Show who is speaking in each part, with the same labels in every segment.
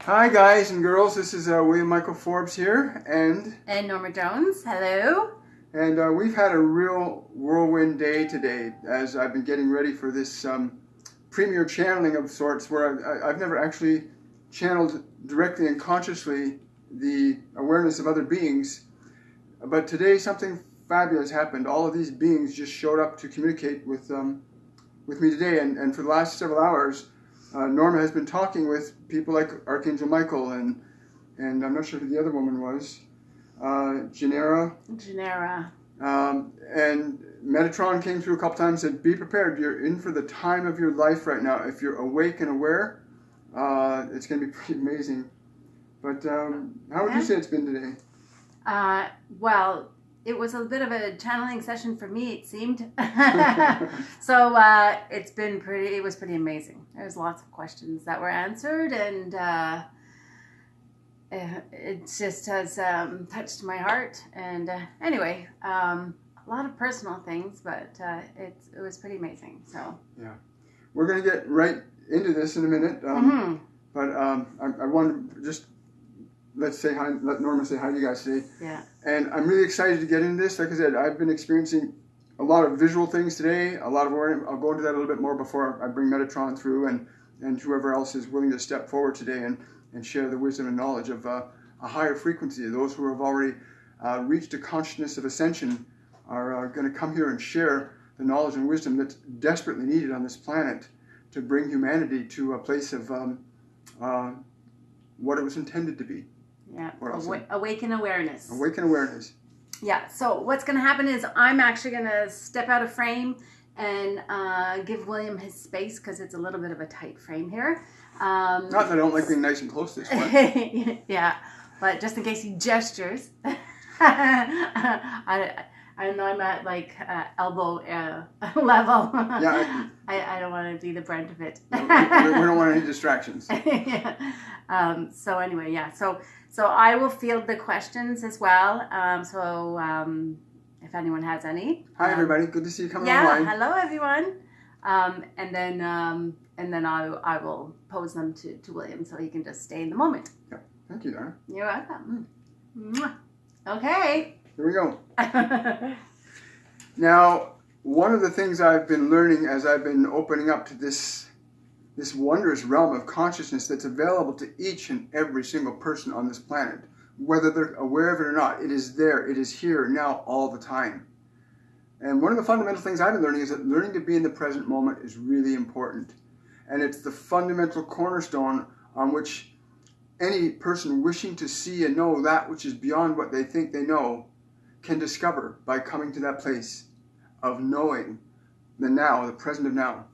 Speaker 1: Hi guys and girls, this is William Michael Forbes here, and
Speaker 2: Norma Jones. Hello.
Speaker 1: And we've had a real whirlwind day today as I've been getting ready for this premier channeling of sorts where I've never actually channeled directly and consciously the awareness of other beings, but today something fabulous happened. All of these beings just showed up to communicate with me today, and for the last several hours Norma has been talking with people like Archangel Michael and I'm not sure who the other woman was, Janera. And Metatron came through a couple times and said, be prepared, you're in for the time of your life right now. If you're awake and aware, it's going to be pretty amazing. But how would you say it's been today?
Speaker 2: Well, it was a bit of a channeling session for me, it seemed. So it was pretty amazing. There's lots of questions that were answered, and it just has touched my heart. And anyway, a lot of personal things, but it was pretty amazing. So
Speaker 1: yeah, we're going to get right into this in a minute. But I want to just let Norma say hi to you guys today.
Speaker 2: Yeah.
Speaker 1: And I'm really excited to get into this. Like I said, I've been experiencing a lot of visual things today, a lot of awareness. I'll go into that a little bit more before I bring Metatron through and whoever else is willing to step forward today and share the wisdom and knowledge of a higher frequency. Those who have already reached a consciousness of ascension are going to come here and share the knowledge and wisdom that's desperately needed on this planet to bring humanity to a place of what it was intended to be.
Speaker 2: Yeah, awaken awareness.
Speaker 1: Awaken awareness.
Speaker 2: Yeah, so what's going to happen is I'm actually going to step out of frame and give William his space because it's a little bit of a tight frame here.
Speaker 1: Not that I don't like being nice and close to this one.
Speaker 2: Yeah, but just in case he gestures. I know I'm at like elbow level.
Speaker 1: Yeah,
Speaker 2: I don't want to be the brunt of it.
Speaker 1: We don't want any distractions.
Speaker 2: Yeah. So anyway, yeah. So I will field the questions as well. If anyone has any.
Speaker 1: Hi everybody, good to see you coming
Speaker 2: online.
Speaker 1: Yeah,
Speaker 2: hello everyone. And then I will pose them to William so he can just stay in the moment.
Speaker 1: Yeah. Thank you, Dara.
Speaker 2: You're welcome. Okay.
Speaker 1: Here we go. Now, one of the things I've been learning as I've been opening up to this wondrous realm of consciousness that's available to each and every single person on this planet, whether they're aware of it or not, it is there, it is here now all the time. And one of the fundamental things I've been learning is that learning to be in the present moment is really important. And it's the fundamental cornerstone on which any person wishing to see and know that which is beyond what they think they know can discover by coming to that place of knowing the now, the present of now.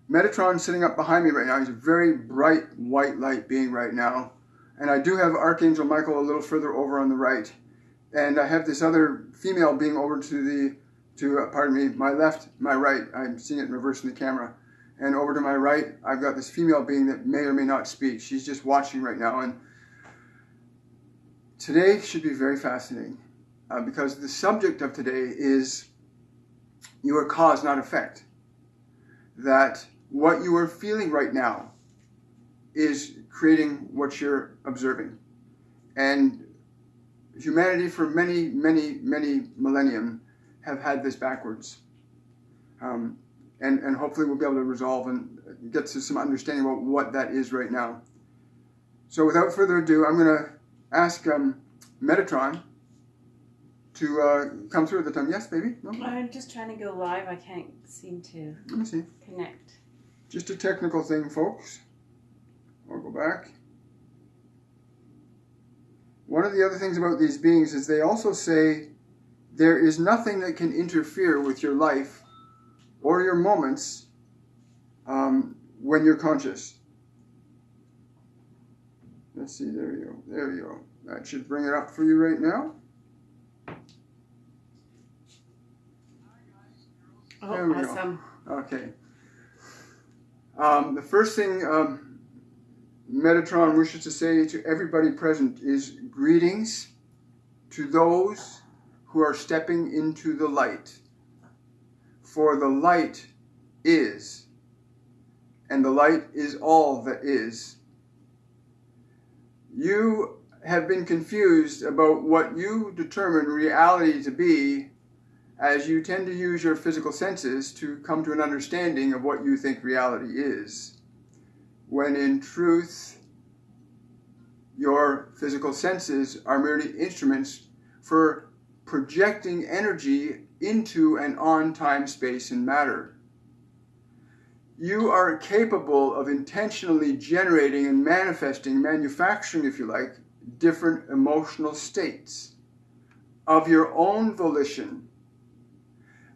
Speaker 1: Metatron sitting up behind me right now. He's a very bright white light being right now. And I do have Archangel Michael a little further over on the right. And I have this other female being over to my left, my right. I'm seeing it in reverse in the camera. And over to my right, I've got this female being that may or may not speak. She's just watching right now. And today should be very fascinating because the subject of today is you are cause, not effect. That what you are feeling right now is creating what you're observing. And humanity for many, many, many millennium have had this backwards. And hopefully we'll be able to resolve and get to some understanding about what that is right now. So without further ado, I'm going to ask Metatron to come through at the time. Yes, baby? No?
Speaker 2: I'm just trying to go live. I can't seem to
Speaker 1: Let me see.
Speaker 2: Connect.
Speaker 1: Just a technical thing, folks. I'll go back. One of the other things about these beings is they also say there is nothing that can interfere with your life or your moments when you're conscious. Let's see, there you go. There you go. That should bring it up for you right now.
Speaker 2: Oh,
Speaker 1: there we
Speaker 2: awesome.
Speaker 1: Go. Okay. The first thing Metatron wishes to say to everybody present is greetings to those who are stepping into the light. For the light is, and the light is all that is, You have been confused about what you determine reality to be, as you tend to use your physical senses to come to an understanding of what you think reality is, when in truth, your physical senses are merely instruments for projecting energy into and on time, space, and matter. You are capable of intentionally generating and manifesting, manufacturing, if you like, different emotional states of your own volition.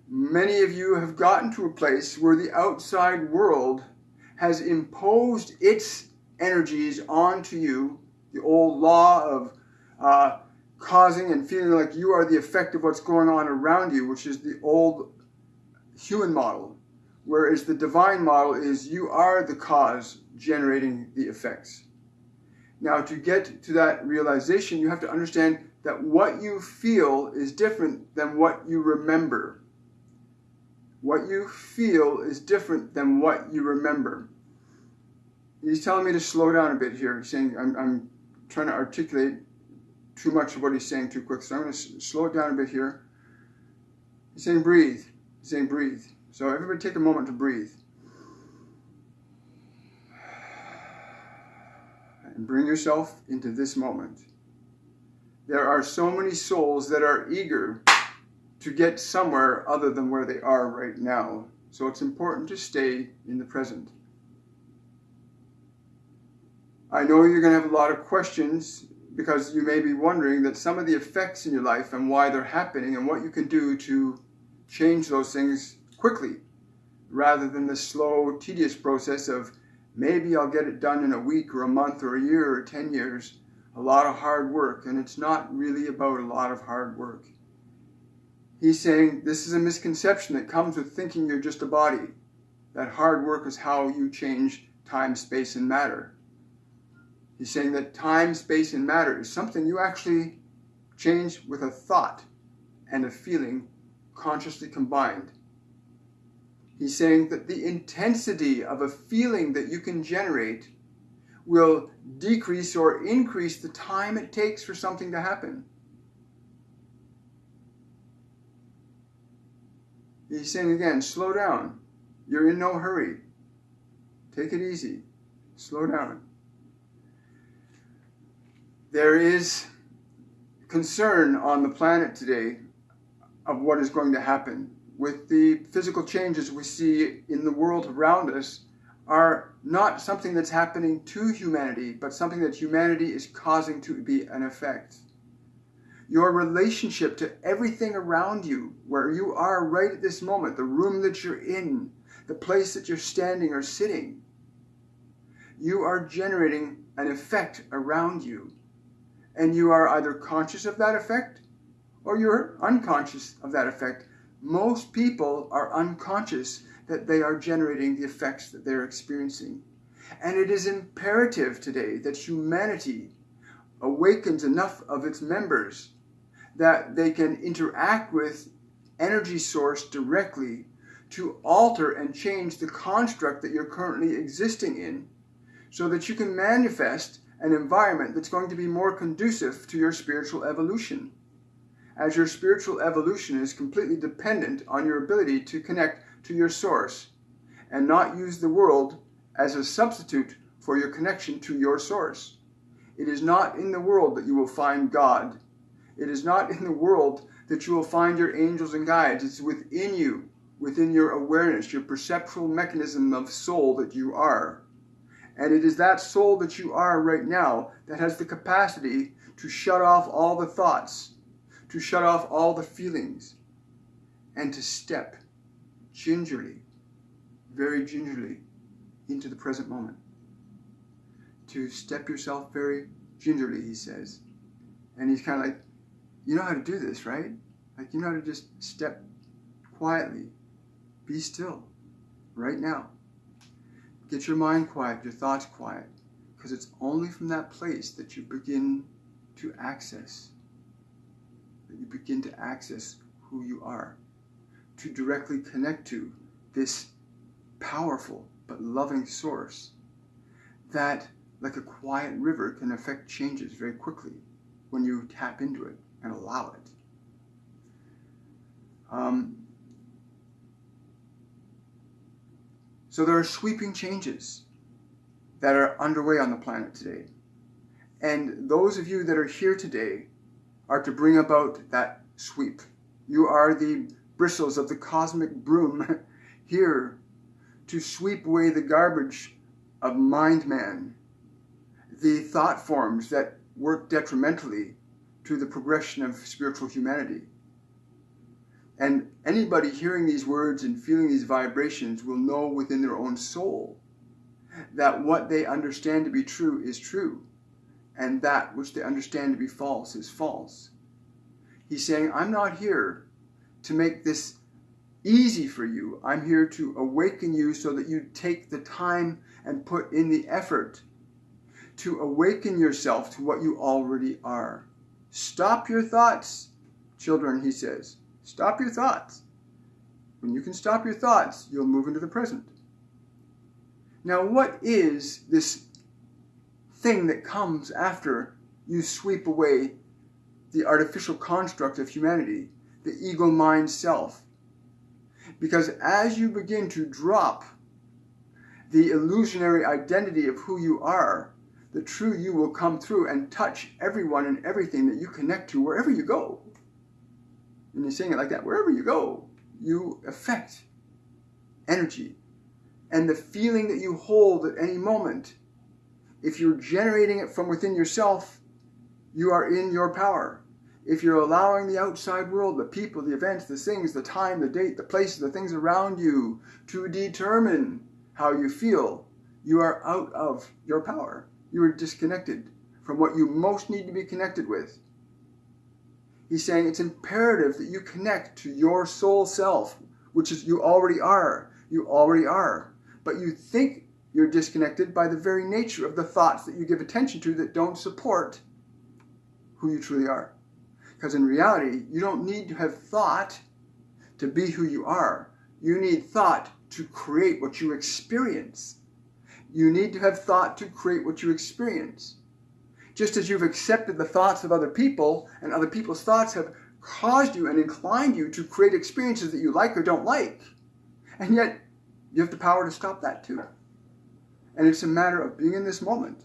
Speaker 1: Many of you have gotten to a place where the outside world has imposed its energies onto you, the old law of causing and feeling like you are the effect of what's going on around you, which is the old human model, whereas the divine model is you are the cause generating the effects. Now, to get to that realization, you have to understand that what you feel is different than what you remember. What you feel is different than what you remember. He's telling me to slow down a bit here. He's saying I'm trying to articulate too much of what he's saying too quick, so I'm going to slow it down a bit here. He's saying breathe. He's saying breathe. So everybody take a moment to breathe. And bring yourself into this moment. There are so many souls that are eager to get somewhere other than where they are right now. So it's important to stay in the present. I know you're going to have a lot of questions because you may be wondering that some of the effects in your life and why they're happening and what you can do to change those things quickly rather than the slow, tedious process of maybe I'll get it done in a week or a month or a year or 10 years. A lot of hard work, and it's not really about a lot of hard work. He's saying this is a misconception that comes with thinking you're just a body. That hard work is how you change time, space, and matter. He's saying that time, space, and matter is something you actually change with a thought and a feeling consciously combined. He's saying that the intensity of a feeling that you can generate will decrease or increase the time it takes for something to happen. He's saying again, slow down. You're in no hurry. Take it easy. Slow down. There is concern on the planet today of what is going to happen. With the physical changes we see in the world around us are not something that's happening to humanity, but something that humanity is causing to be an effect. Your relationship to everything around you, where you are right at this moment, the room that you're in, the place that you're standing or sitting, you are generating an effect around you. And you are either conscious of that effect or you're unconscious of that effect. Most people are unconscious that they are generating the effects that they're experiencing. And it is imperative today that humanity awakens enough of its members that they can interact with energy source directly to alter and change the construct that you're currently existing in so that you can manifest an environment that's going to be more conducive to your spiritual evolution. As your spiritual evolution is completely dependent on your ability to connect to your source and not use the world as a substitute for your connection to your source. It is not in the world that you will find God. It is not in the world that you will find your angels and guides. It's within you, within your awareness, your perceptual mechanism of soul that you are. And it is that soul that you are right now that has the capacity to shut off all the thoughts, to shut off all the feelings, and to step gingerly, very gingerly, into the present moment. To step yourself very gingerly, he says. And he's kind of like, you know how to do this, right? Like, you know how to just step quietly, be still, right now. Get your mind quiet, your thoughts quiet, because it's only from that place that you begin to access, who you are, to directly connect to this powerful but loving source that, like a quiet river, can affect changes very quickly when you tap into it and allow it. So there are sweeping changes that are underway on the planet today. And those of you that are here today are to bring about that sweep. You are the bristles of the cosmic broom here to sweep away the garbage of mind man, the thought forms that work detrimentally to the progression of spiritual humanity. And anybody hearing these words and feeling these vibrations will know within their own soul that what they understand to be true is true, and that which they understand to be false is false. He's saying, I'm not here to make this easy for you. I'm here to awaken you so that you take the time and put in the effort to awaken yourself to what you already are. Stop your thoughts, children, he says. Stop your thoughts. When you can stop your thoughts, you'll move into the present. Now, what is this thing that comes after you sweep away the artificial construct of humanity, the ego mind self? Because as you begin to drop the illusionary identity of who you are, the true you will come through and touch everyone and everything that you connect to wherever you go. And you're saying it like that, wherever you go, you affect energy. And the feeling that you hold at any moment, if you're generating it from within yourself, you are in your power. If you're allowing the outside world, the people, the events, the things, the time, the date, the places, the things around you to determine how you feel, you are out of your power. You are disconnected from what you most need to be connected with. He's saying it's imperative that you connect to your soul self, which is you already are. You already are. But you think you're disconnected by the very nature of the thoughts that you give attention to that don't support who you truly are. Because in reality, you don't need to have thought to be who you are. You need thought to create what you experience. You need to have thought to create what you experience. Just as you've accepted the thoughts of other people, and other people's thoughts have caused you and inclined you to create experiences that you like or don't like. And yet, you have the power to stop that too. And it's a matter of being in this moment,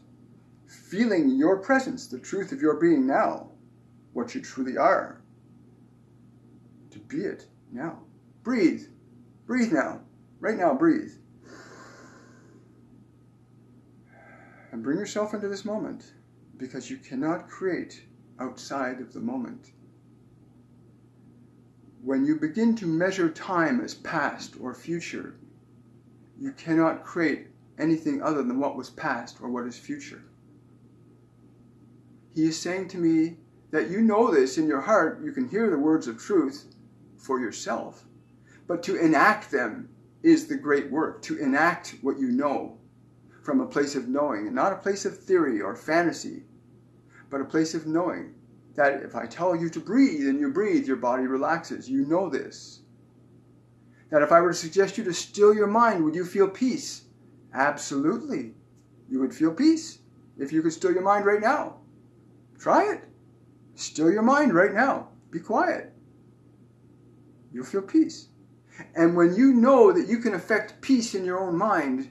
Speaker 1: feeling your presence, the truth of your being now, what you truly are. To be it now. Breathe. Breathe now. Right now, breathe. And bring yourself into this moment, because you cannot create outside of the moment. When you begin to measure time as past or future, you cannot create anything other than what was past or what is future. He is saying to me that you know this in your heart, you can hear the words of truth for yourself, but to enact them is the great work, to enact what you know from a place of knowing, and not a place of theory or fantasy, but a place of knowing that if I tell you to breathe and you breathe, your body relaxes. You know this. That if I were to suggest you to still your mind, would you feel peace? Absolutely. You would feel peace if you could still your mind right now. Try it. Still your mind right now. Be quiet. You'll feel peace. And when you know that you can affect peace in your own mind,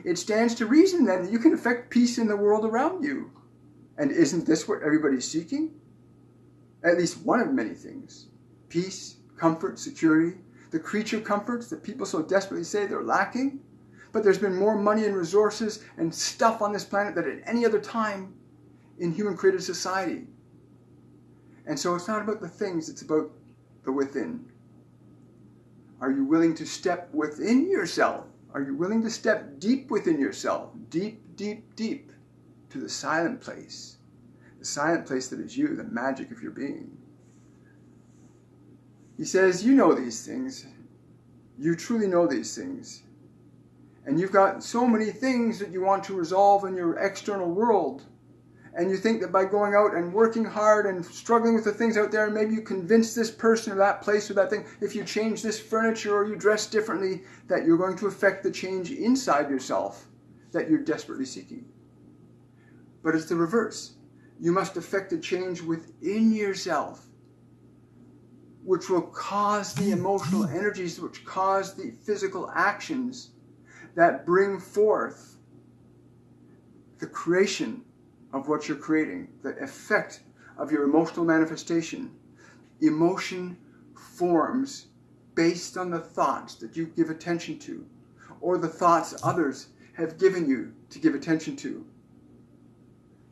Speaker 1: it stands to reason then that you can affect peace in the world around you. And isn't this what everybody's seeking? At least one of many things. Peace, comfort, security, the creature comforts that people so desperately say they're lacking. But there's been more money and resources and stuff on this planet than at any other time in human-created society. And so it's not about the things, it's about the within. Are you willing to step within yourself? Are you willing to step deep within yourself? Deep, deep, deep to the silent place. The silent place that is you, the magic of your being. He says, you know these things. You truly know these things. And you've got so many things that you want to resolve in your external world. And you think that by going out and working hard and struggling with the things out there, maybe you convince this person or that place or that thing, if you change this furniture or you dress differently, that you're going to affect the change inside yourself that you're desperately seeking. but it's the reverse. You must effect a change within yourself, which will cause the emotional energies, which cause the physical actions that bring forth the creation of what you're creating, the effect of your emotional manifestation. Emotion forms based on the thoughts that you give attention to, or the thoughts others have given you to give attention to.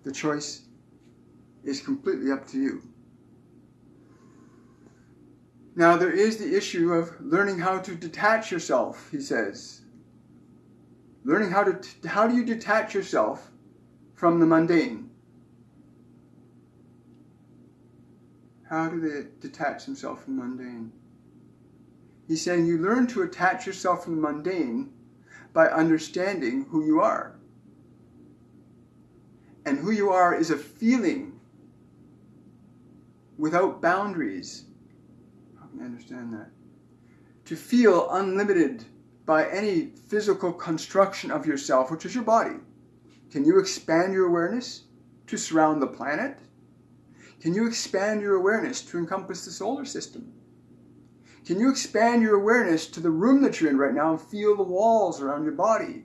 Speaker 1: The choice is completely up to you. Now, there is the issue of learning how to detach yourself, he says. Learning how do you detach yourself from the mundane? How do they detach themselves from the mundane? He's saying you learn to attach yourself from the mundane by understanding who you are. And who you are is a feeling without boundaries. How can I understand that? To feel unlimited by any physical construction of yourself, which is your body. Can you expand your awareness to surround the planet? Can you expand your awareness to encompass the solar system? Can you expand your awareness to the room that you're in right now and feel the walls around your body?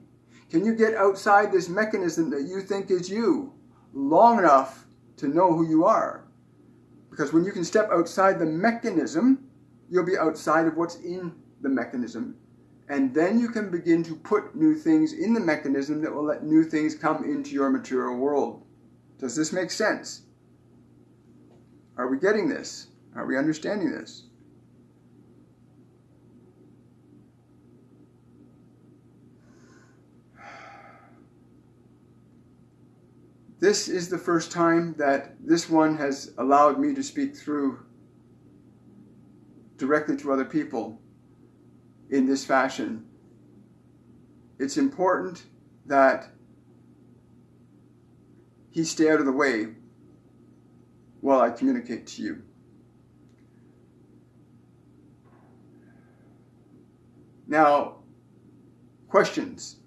Speaker 1: Can you get outside this mechanism that you think is you long enough to know who you are? Because when you can step outside the mechanism, you'll be outside of what's in the mechanism. And then you can begin to put new things in the mechanism that will let new things come into your material world. Does this make sense? Are we getting this? Are we understanding this? This is the first time that this one has allowed me to speak through directly to other people in this fashion. It's important that he stay out of the way while I communicate to you. Now, questions.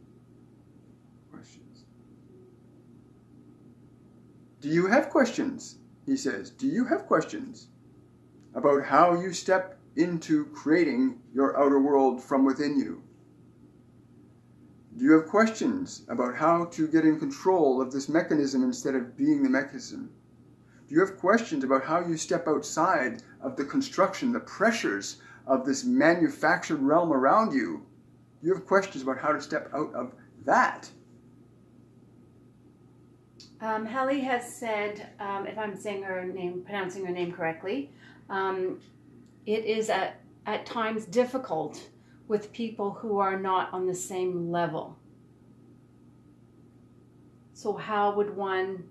Speaker 1: Do you have questions? He says, do you have questions about how you step into creating your outer world from within you? Do you have questions about how to get in control of this mechanism instead of being the mechanism? Do you have questions about how you step outside of the construction, the pressures of this manufactured realm around you? Do you have questions about how to step out of that?
Speaker 2: Helly has said, if I'm saying her name, pronouncing her name correctly, it is at times difficult with people who are not on the same level. So how would one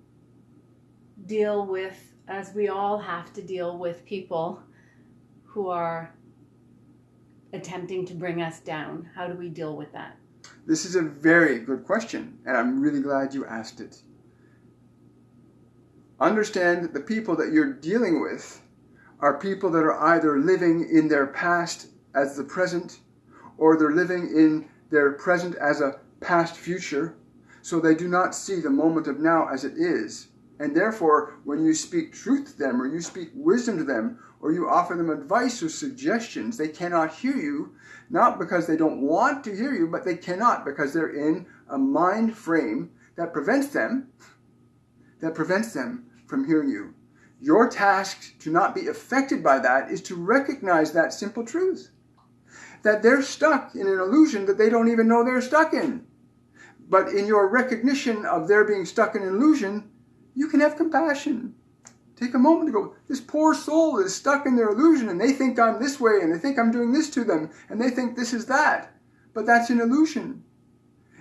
Speaker 2: deal with, as we all have to deal with people who are attempting to bring us down? How do we deal with that?
Speaker 1: This is a very good question, and I'm really glad you asked it. Understand that the people that you're dealing with are people that are either living in their past as the present, or they're living in their present as a past future, so they do not see the moment of now as it is. And therefore, when you speak truth to them, or you speak wisdom to them, or you offer them advice or suggestions, they cannot hear you, not because they don't want to hear you, but they cannot because they're in a mind frame that prevents them from hearing you. Your task to not be affected by that is to recognize that simple truth. That they're stuck in an illusion that they don't even know they're stuck in. But in your recognition of their being stuck in an illusion, you can have compassion. Take a moment to go, this poor soul is stuck in their illusion and they think I'm this way and they think I'm doing this to them and they think this is that. But that's an illusion.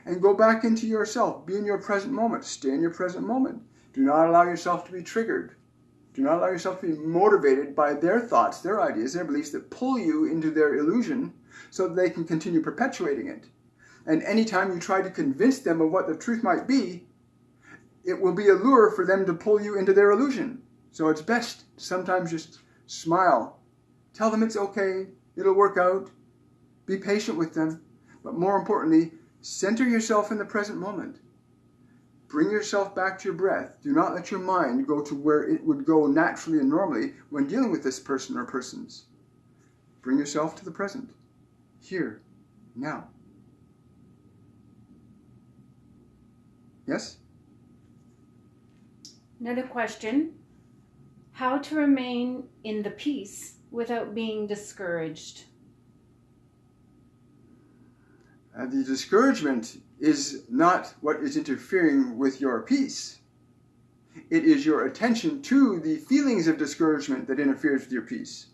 Speaker 1: And go back into yourself. Be in your present moment. Stay in your present moment. Do not allow yourself to be triggered. Do not allow yourself to be motivated by their thoughts, their ideas, their beliefs that pull you into their illusion so that they can continue perpetuating it. And anytime you try to convince them of what the truth might be, it will be a lure for them to pull you into their illusion. So it's best to sometimes just smile. Tell them it's okay, it'll work out. Be patient with them. But more importantly, center yourself in the present moment. Bring yourself back to your breath. Do not let your mind go to where it would go naturally and normally when dealing with this person or persons. Bring yourself to the present, here, now. Yes?
Speaker 2: Another question. How to remain in the peace without being discouraged?
Speaker 1: The discouragement is not what is interfering with your peace. It is your attention to the feelings of discouragement that interferes with your peace.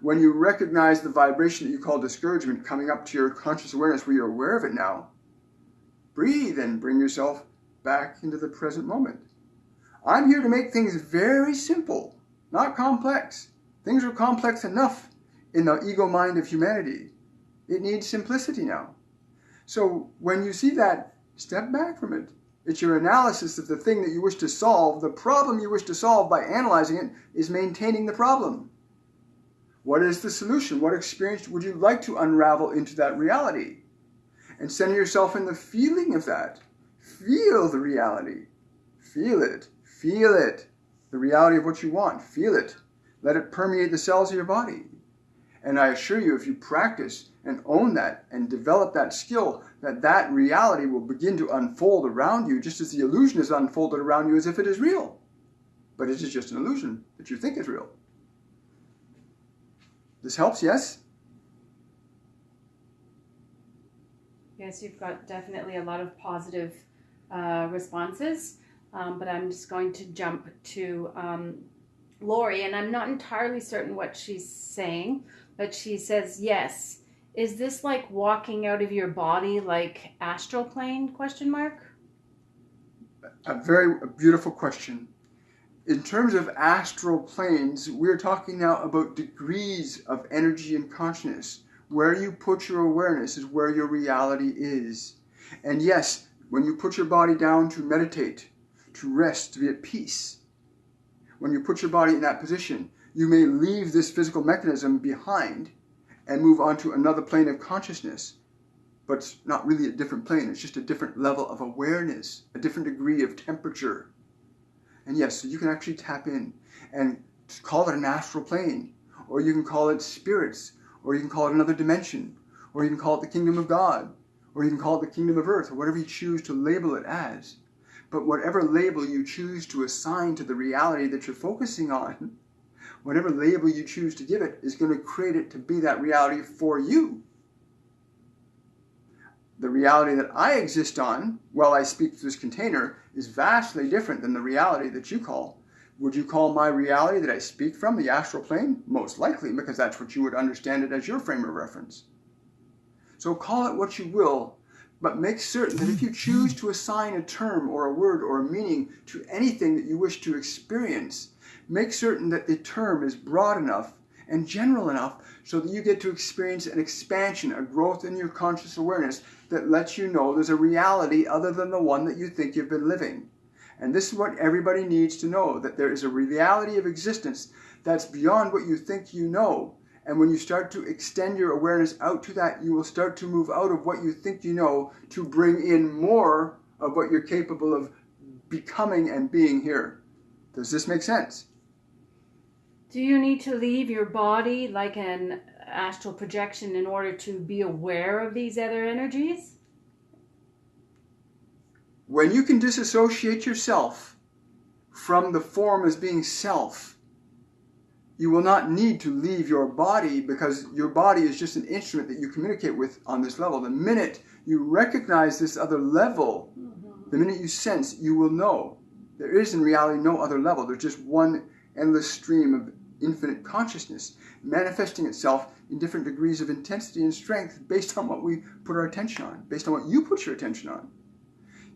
Speaker 1: When you recognize the vibration that you call discouragement coming up to your conscious awareness where you're aware of it now, breathe and bring yourself back into the present moment. I'm here to make things very simple, not complex. Things are complex enough in the ego mind of humanity. It needs simplicity now. So when you see that, step back from it. It's your analysis of the thing that you wish to solve. The problem you wish to solve by analyzing it is maintaining the problem. What is the solution? What experience would you like to unravel into that reality? And center yourself in the feeling of that. Feel the reality. Feel it. Feel it. The reality of what you want. Feel it. Let it permeate the cells of your body. And I assure you, if you practice and own that and develop that skill, that reality will begin to unfold around you just as the illusion is unfolded around you as if it is real. But it is just an illusion that you think is real. This helps, yes?
Speaker 2: Yes, you've got definitely a lot of positive responses, but I'm just going to jump to Lori, and I'm not entirely certain what she's saying, but she says, yes. Is this like walking out of your body like astral plane, question mark?
Speaker 1: A very beautiful question. In terms of astral planes, we're talking now about degrees of energy and consciousness. Where you put your awareness is where your reality is. And yes, when you put your body down to meditate, to rest, to be at peace, when you put your body in that position, you may leave this physical mechanism behind and move on to another plane of consciousness. But it's not really a different plane. It's just a different level of awareness, a different degree of temperature. And yes, so you can actually tap in and call it an astral plane, or you can call it spirits, or you can call it another dimension, or you can call it the kingdom of God, or you can call it the kingdom of earth, or whatever you choose to label it as. But whatever label you choose to assign to the reality that you're focusing on, whatever label you choose to give it is going to create it to be that reality for you. The reality that I exist on while I speak to this container is vastly different than the reality that you call. Would you call my reality that I speak from the astral plane? Most likely, because that's what you would understand it as your frame of reference. So call it what you will, but make certain that if you choose to assign a term or a word or a meaning to anything that you wish to experience, make certain that the term is broad enough and general enough so that you get to experience an expansion, a growth in your conscious awareness that lets you know there's a reality other than the one that you think you've been living. And this is what everybody needs to know, that there is a reality of existence that's beyond what you think you know. And when you start to extend your awareness out to that, you will start to move out of what you think you know to bring in more of what you're capable of becoming and being here. Does this make sense?
Speaker 2: Do you need to leave your body like an astral projection in order to be aware of these other energies?
Speaker 1: When you can disassociate yourself from the form as being self, you will not need to leave your body, because your body is just an instrument that you communicate with on this level. The minute you recognize this other level, the minute you sense, you will know. There is in reality no other level. There's just one endless stream of infinite consciousness manifesting itself in different degrees of intensity and strength based on what we put our attention on, based on what you put your attention on.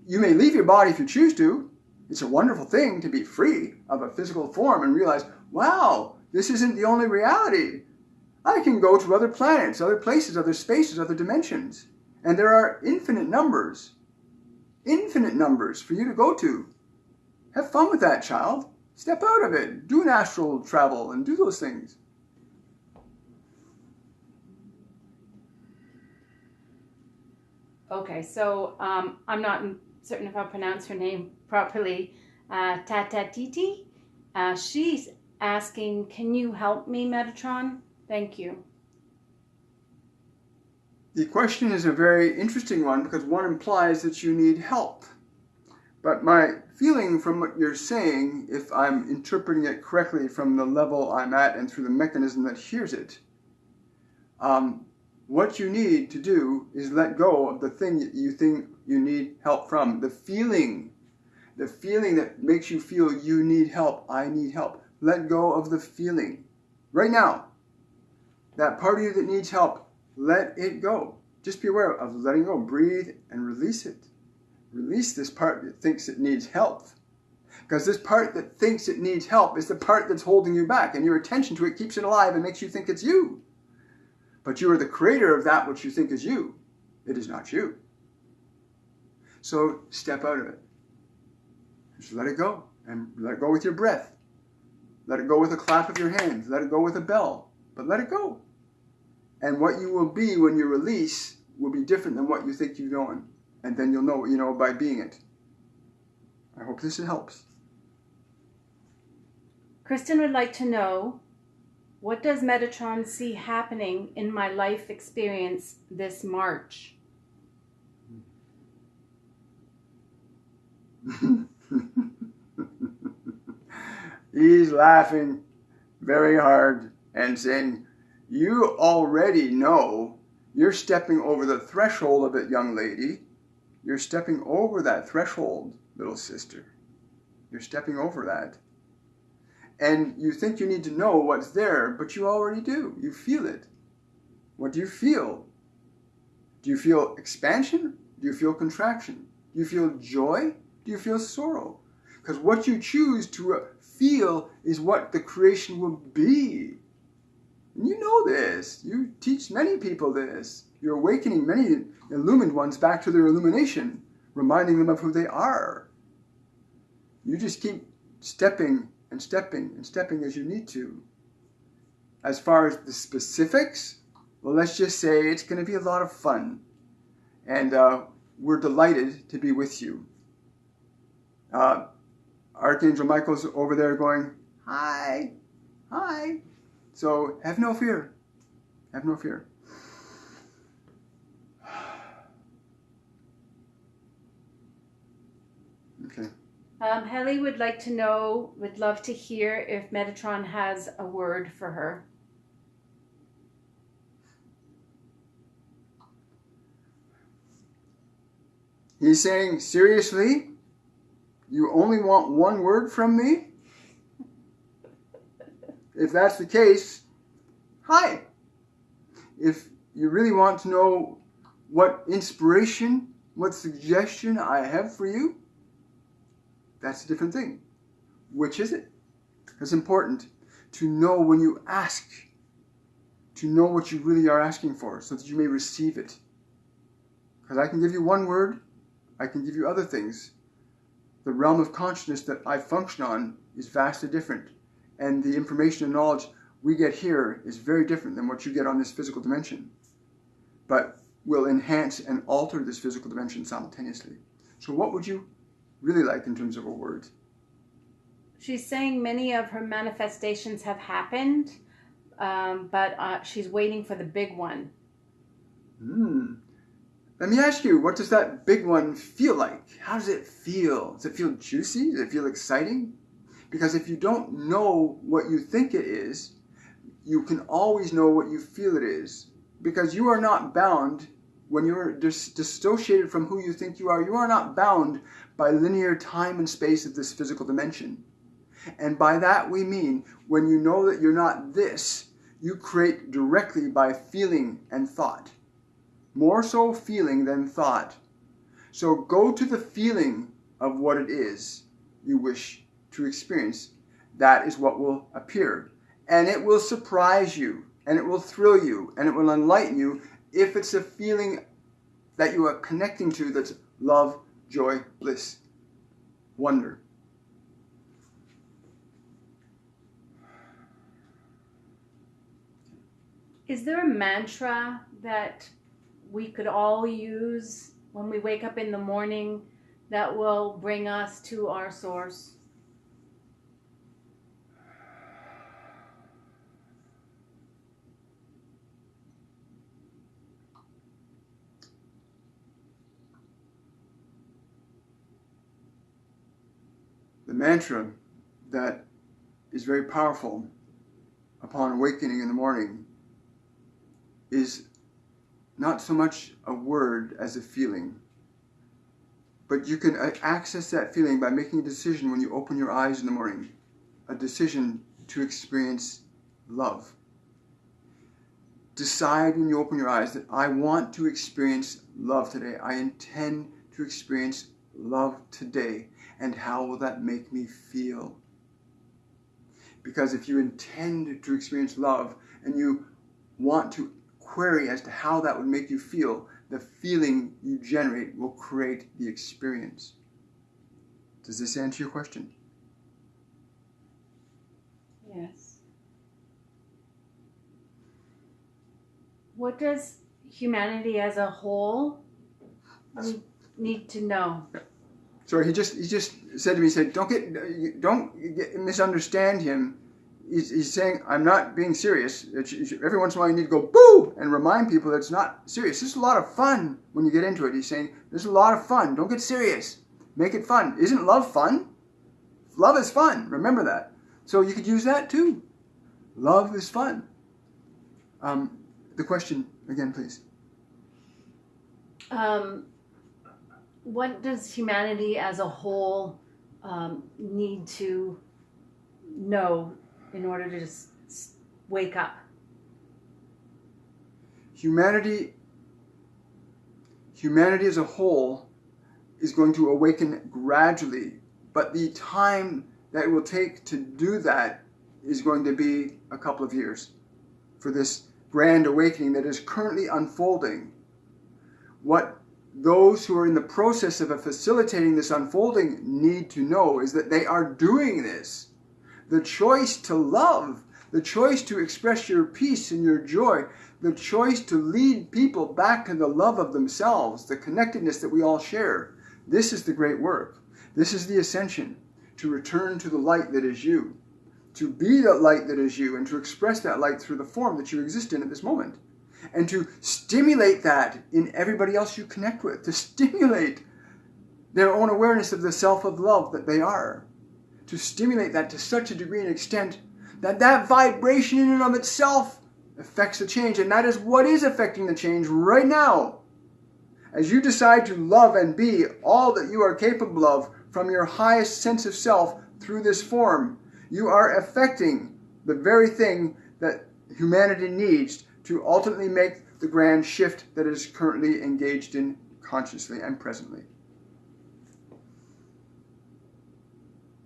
Speaker 1: You may leave your body if you choose to. It's a wonderful thing to be free of a physical form and realize, wow, this isn't the only reality. I can go to other planets, other places, other spaces, other dimensions. And there are infinite numbers for you to go to. Have fun with that, child. Step out of it. Do an astral travel and do those things.
Speaker 2: Okay, so I'm not certain if I'll pronounce her name properly, Tatatiti. She's asking, can you help me, Metatron? Thank you.
Speaker 1: The question is a very interesting one because one implies that you need help. But my feeling from what you're saying, if I'm interpreting it correctly from the level I'm at and through the mechanism that hears it, what you need to do is let go of the thing that you think you need help from. The feeling that makes you feel you need help, I need help. Let go of the feeling. Right now, that part of you that needs help, let it go. Just be aware of letting go. Breathe and release it. Release this part that thinks it needs help. Because this part that thinks it needs help is the part that's holding you back, and your attention to it keeps it alive and makes you think it's you. But you are the creator of that which you think is you. It is not you. So step out of it. Just let it go. And let it go with your breath. Let it go with a clap of your hands. Let it go with a bell. But let it go. And what you will be when you release will be different than what you think you know. And then you'll know what you know by being it. I hope this helps.
Speaker 2: Kristen would like to know, what does Metatron see happening in my life experience this March?
Speaker 1: He's laughing very hard and saying, you already know you're stepping over the threshold of it, young lady. You're stepping over that threshold, little sister. You're stepping over that. And you think you need to know what's there, but you already do. You feel it. What do you feel? Do you feel expansion? Do you feel contraction? Do you feel joy? Do you feel sorrow? Because what you choose to feel is what the creation will be. And you know this. You teach many people this. You're awakening many illumined ones back to their illumination, reminding them of who they are. You just keep stepping and stepping and stepping as you need to. As far as the specifics, well, let's just say it's going to be a lot of fun. And we're delighted to be with you. Archangel Michael's over there going, hi, hi. So have no fear. Have no fear. Okay.
Speaker 2: Helly would like to know, would love to hear if Metatron has a word for her.
Speaker 1: He's saying, seriously? You only want one word from me? If that's the case, hi. If you really want to know what inspiration, what suggestion I have for you, that's a different thing. Which is it? It's important to know when you ask, to know what you really are asking for so that you may receive it. Because I can give you one word, I can give you other things. The realm of consciousness that I function on is vastly different. And the information and knowledge we get here is very different than what you get on this physical dimension. But will enhance and alter this physical dimension simultaneously. So what would you really like in terms of a word?
Speaker 2: She's saying many of her manifestations have happened, but she's waiting for the big one.
Speaker 1: Let me ask you, what does that big one feel like? How does it feel? Does it feel juicy? Does it feel exciting? Because if you don't know what you think it is, you can always know what you feel it is. Because you are not bound, when you're dissociated from who you think you are not bound by linear time and space of this physical dimension. And by that we mean, when you know that you're not this, you create directly by feeling and thought. More so feeling than thought. So go to the feeling of what it is you wish to experience. That is what will appear. And it will surprise you, and it will thrill you, and it will enlighten you if it's a feeling that you are connecting to that's love, joy, bliss, wonder.
Speaker 2: Is there a mantra that we could all use when we wake up in the morning that will bring us to our source?
Speaker 1: The mantra that is very powerful upon awakening in the morning is not so much a word as a feeling. But you can access that feeling by making a decision when you open your eyes in the morning, a decision to experience love. Decide when you open your eyes that I want to experience love today. I intend to experience love today. And how will that make me feel? Because if you intend to experience love and you want to query as to how that would make you feel, the feeling you generate will create the experience. Does this answer your question?
Speaker 2: Yes. What does humanity as a whole need to know?
Speaker 1: Sorry, he just said to me, he said, don't misunderstand him. He's saying, I'm not being serious. Every once in a while you need to go, boo, and remind people that it's not serious. This is a lot of fun when you get into it. He's saying, there's a lot of fun. Don't get serious. Make it fun. Isn't love fun? Love is fun. Remember that. So you could use that too. Love is fun. The question again, please.
Speaker 2: What does humanity as a whole need to know in order to just wake up?
Speaker 1: Humanity as a whole is going to awaken gradually, but the time that it will take to do that is going to be a couple of years for this grand awakening that is currently unfolding. What those who are in the process of facilitating this unfolding need to know is that they are doing this. The choice to love, the choice to express your peace and your joy, the choice to lead people back to the love of themselves, the connectedness that we all share. This is the great work. This is the ascension, to return to the light that is you, to be the light that is you, and to express that light through the form that you exist in at this moment. And to stimulate that in everybody else you connect with, to stimulate their own awareness of the self of love that they are, to stimulate that to such a degree and extent that that vibration in and of itself affects the change. And that is what is affecting the change right now. As you decide to love and be all that you are capable of from your highest sense of self through this form, you are affecting the very thing that humanity needs to ultimately make the grand shift that is currently engaged in consciously and presently.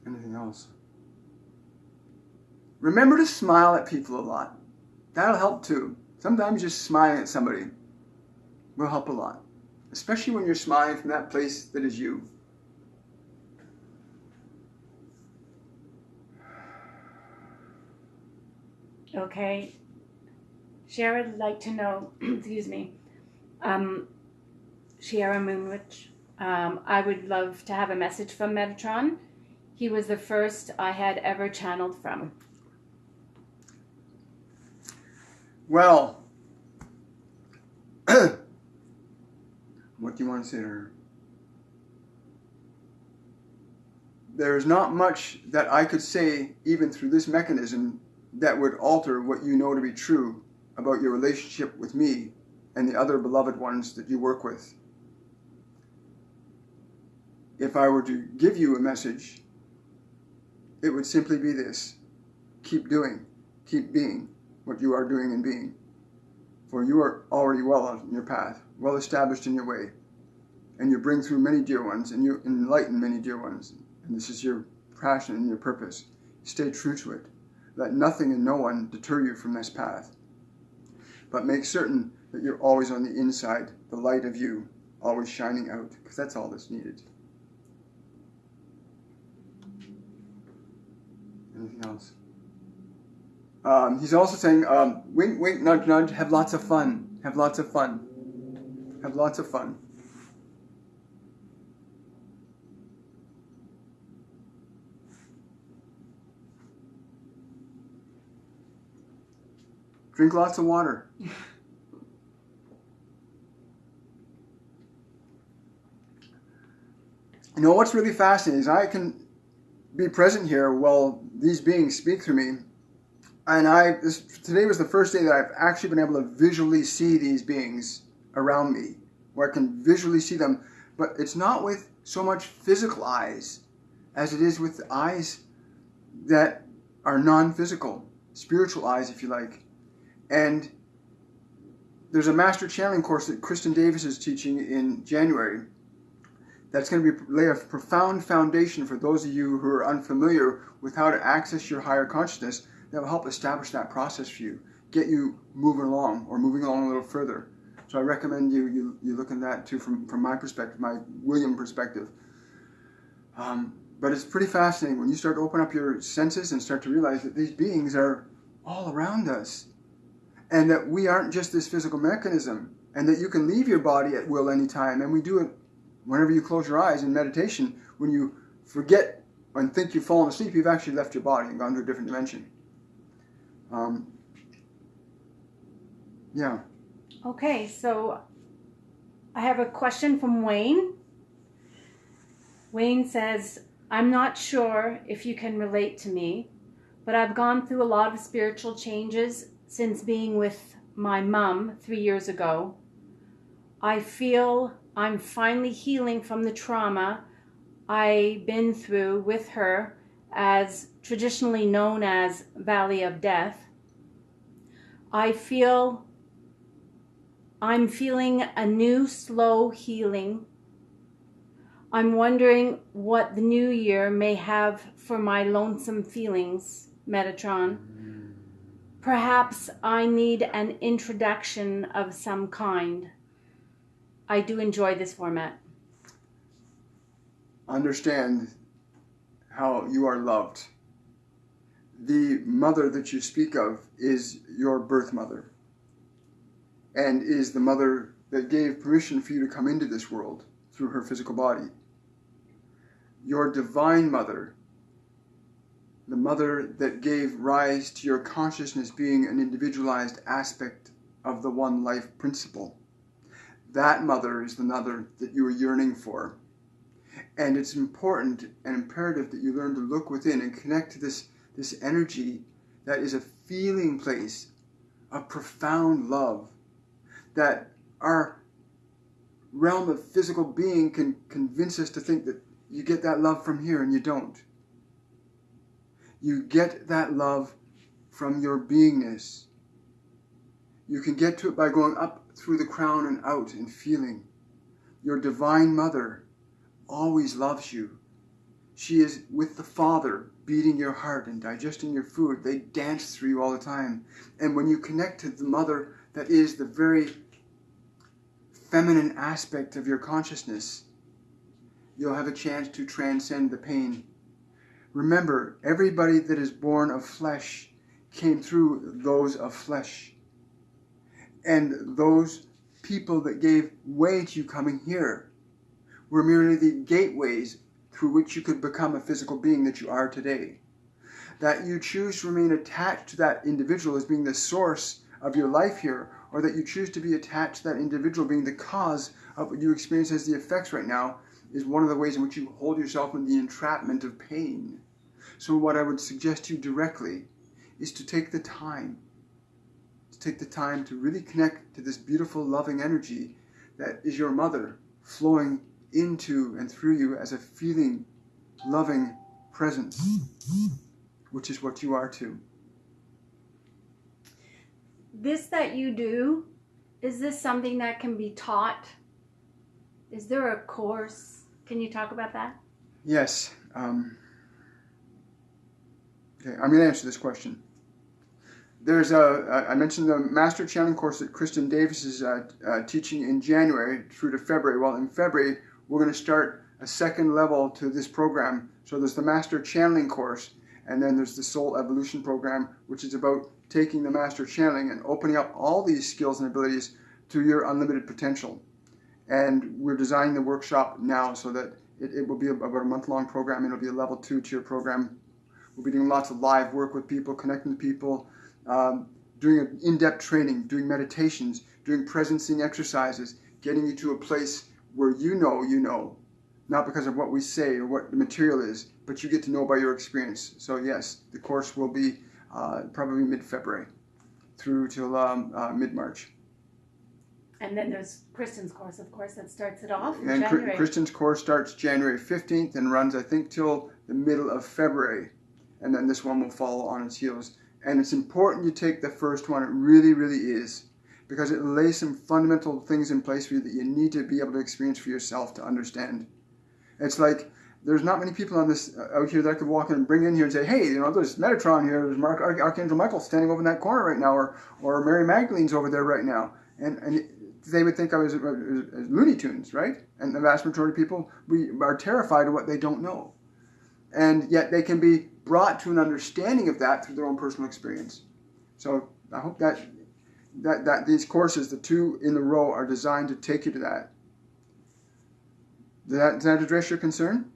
Speaker 1: Anything else? Remember to smile at people a lot. That'll help too. Sometimes just smiling at somebody will help a lot, especially when you're smiling from that place that is you.
Speaker 2: Okay. Shara would like to know, excuse me, Shara Moonwitch, I would love to have a message from Metatron. He was the first I had ever channeled from.
Speaker 1: Well, what do you want to say to her? There is not much that I could say, even through this mechanism, that would alter what you know to be true about your relationship with me and the other beloved ones that you work with. If I were to give you a message, it would simply be this: keep doing, keep being what you are doing and being. For you are already well on your path, well established in your way, and you bring through many dear ones, and you enlighten many dear ones, and this is your passion and your purpose. Stay true to it. Let nothing and no one deter you from this path. But make certain that you're always on the inside, the light of you, always shining out, because that's all that's needed. Anything else? He's also saying, wink, wink, nudge, nudge, have lots of fun. Have lots of fun. Have lots of fun. Drink lots of water. You know, what's really fascinating is I can be present here while these beings speak through me. And today was the first day that I've actually been able to visually see these beings around me, where I can visually see them. But it's not with so much physical eyes as it is with eyes that are non-physical, spiritual eyes, if you like. And there's a master channeling course that Kristen Davis is teaching in January that's going to lay a profound foundation for those of you who are unfamiliar with how to access your higher consciousness. That will help establish that process for you, get you moving along or moving along a little further. So I recommend you look at that too from my perspective, my William perspective. But it's pretty fascinating when you start to open up your senses and start to realize that these beings are all around us. And that we aren't just this physical mechanism. And that you can leave your body at will anytime. And we do it whenever you close your eyes in meditation. When you forget and think you've fallen asleep, you've actually left your body and gone to a different dimension. Yeah.
Speaker 2: Okay, so I have a question from Wayne. Wayne says, I'm not sure if you can relate to me, but I've gone through a lot of spiritual changes since being with my mom 3 years ago. I feel I'm finally healing from the trauma I've been through with her, as traditionally known as Valley of Death. I'm feeling a new slow healing. I'm wondering what the new year may have for my lonesome feelings, Metatron. Perhaps I need an introduction of some kind. I do enjoy this format.
Speaker 1: Understand how you are loved. The mother that you speak of is your birth mother, and is the mother that gave permission for you to come into this world through her physical body. Your divine mother, the mother that gave rise to your consciousness being an individualized aspect of the one life principle. That mother is the mother that you are yearning for. And it's important and imperative that you learn to look within and connect to this energy that is a feeling place of profound love, that our realm of physical being can convince us to think that you get that love from here, and you don't. You get that love from your beingness. You can get to it by going up through the crown and out and feeling. Your divine mother always loves you. She is with the Father, beating your heart and digesting your food. They dance through you all the time. And when you connect to the mother that is the very feminine aspect of your consciousness, you'll have a chance to transcend the pain. Remember, everybody that is born of flesh came through those of flesh. And those people that gave way to you coming here were merely the gateways through which you could become a physical being that you are today. That you choose to remain attached to that individual as being the source of your life here, or that you choose to be attached to that individual being the cause of what you experience as the effects right now, is one of the ways in which you hold yourself in the entrapment of pain. So what I would suggest to you directly is to take the time. To take the time to really connect to this beautiful, loving energy that is your mother, flowing into and through you as a feeling, loving presence, which is what you are too.
Speaker 2: This that you do, is this something that can be taught? Is there a course? Can you talk about that?
Speaker 1: Yes. Okay, I'm going to answer this question. There's I mentioned the Master Channeling course that Kristen Davis is teaching in January through to February. Well, in February, we're going to start a second level to this program. So there's the Master Channeling course, and then there's the Soul Evolution program, which is about taking the Master Channeling and opening up all these skills and abilities to your unlimited potential. And we're designing the workshop now so that it will be about a month-long program. It'll be a level 2 tier program. We'll be doing lots of live work with people, connecting to people, doing an in-depth training, doing meditations, doing presencing exercises, getting you to a place where you know, not because of what we say or what the material is, but you get to know by your experience. So yes, the course will be probably mid-February through till mid-March.
Speaker 2: And then there's Kristen's course, of course, that starts it off in
Speaker 1: And
Speaker 2: January.
Speaker 1: Kristen's course starts January 15th and runs, I think, till the middle of February. And then this one will follow on its heels. And it's important you take the first one. It really, really is. Because it lays some fundamental things in place for you that you need to be able to experience for yourself to understand. It's like there's not many people on this out here that I could walk in and bring in here and say, hey, there's Metatron here, there's Archangel Michael standing over in that corner right now, or Mary Magdalene's over there right now. And they would think I was Looney Tunes, right? And the vast majority of people are terrified of what they don't know. And yet they can be brought to an understanding of that through their own personal experience. So I hope that these courses, the 2 in a row, are designed to take you to that. Does that address your concern?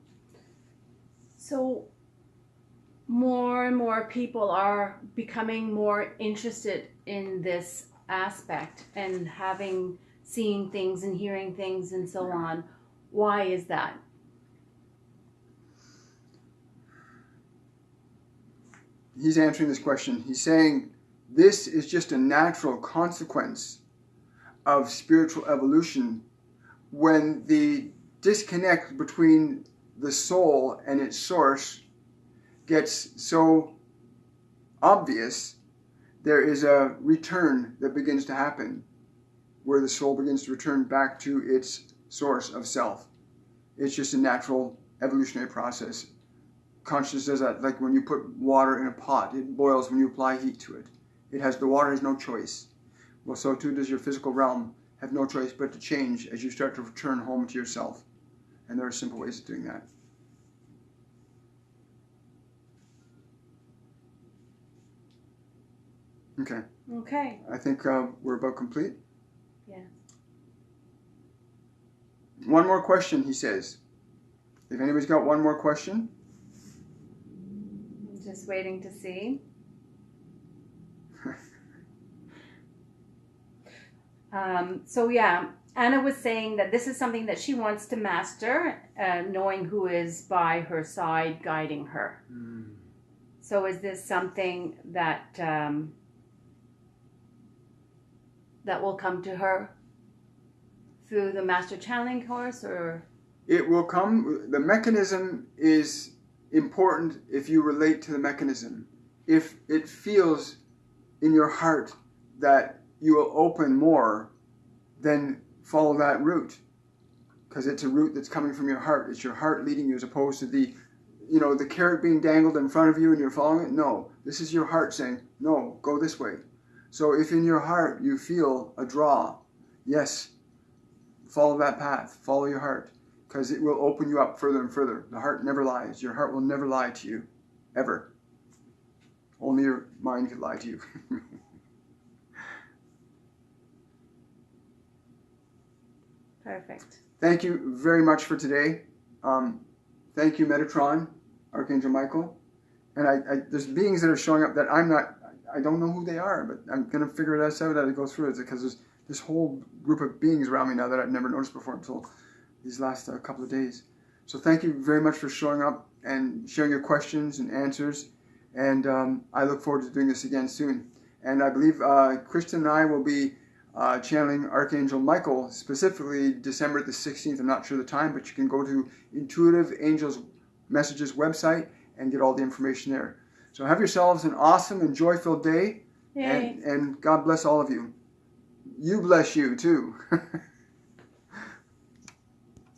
Speaker 2: So more and more people are becoming more interested in this aspect and seeing things and hearing things and so on. Why is that?
Speaker 1: He's answering this question. He's saying this is just a natural consequence of spiritual evolution when the disconnect between the soul and its source gets so obvious. There is a return that begins to happen where the soul begins to return back to its source of self. It's just a natural evolutionary process. Consciousness does that, like when you put water in a pot, it boils when you apply heat to it. The water has no choice. Well, so too does your physical realm have no choice but to change as you start to return home to yourself. And there are simple ways of doing that. Okay. I think we're about complete.
Speaker 2: Yeah.
Speaker 1: One more question, he says. If anybody's got one more question.
Speaker 2: I'm just waiting to see. So yeah, Anna was saying that this is something that she wants to master, knowing who is by her side guiding her. So is this something that that will come to her through the Master Channeling course, or?
Speaker 1: It will come. The mechanism is important if you relate to the mechanism. If it feels in your heart that you will open more, then follow that route. Because it's a route that's coming from your heart. It's your heart leading you as opposed to the carrot being dangled in front of you and you're following it. No, this is your heart saying, no, go this way. So if in your heart you feel a draw, yes, follow that path, follow your heart, because it will open you up further and further. The heart never lies. Your heart will never lie to you, ever. Only your mind could lie to you.
Speaker 2: Perfect.
Speaker 1: Thank you very much for today. Thank you, Metatron, Archangel Michael. And there's beings that are showing up that I don't know who they are, but I'm going to figure this out as I go through it, because there's this whole group of beings around me now that I've never noticed before until these last couple of days. So thank you very much for showing up and sharing your questions and answers. And I look forward to doing this again soon. And I believe Kristen and I will be channeling Archangel Michael, specifically December the 16th. I'm not sure the time, but you can go to Intuitive Angels Messages website and get all the information there. So have yourselves an awesome and joy-filled day.
Speaker 2: Yay.
Speaker 1: And God bless all of you. You bless you too.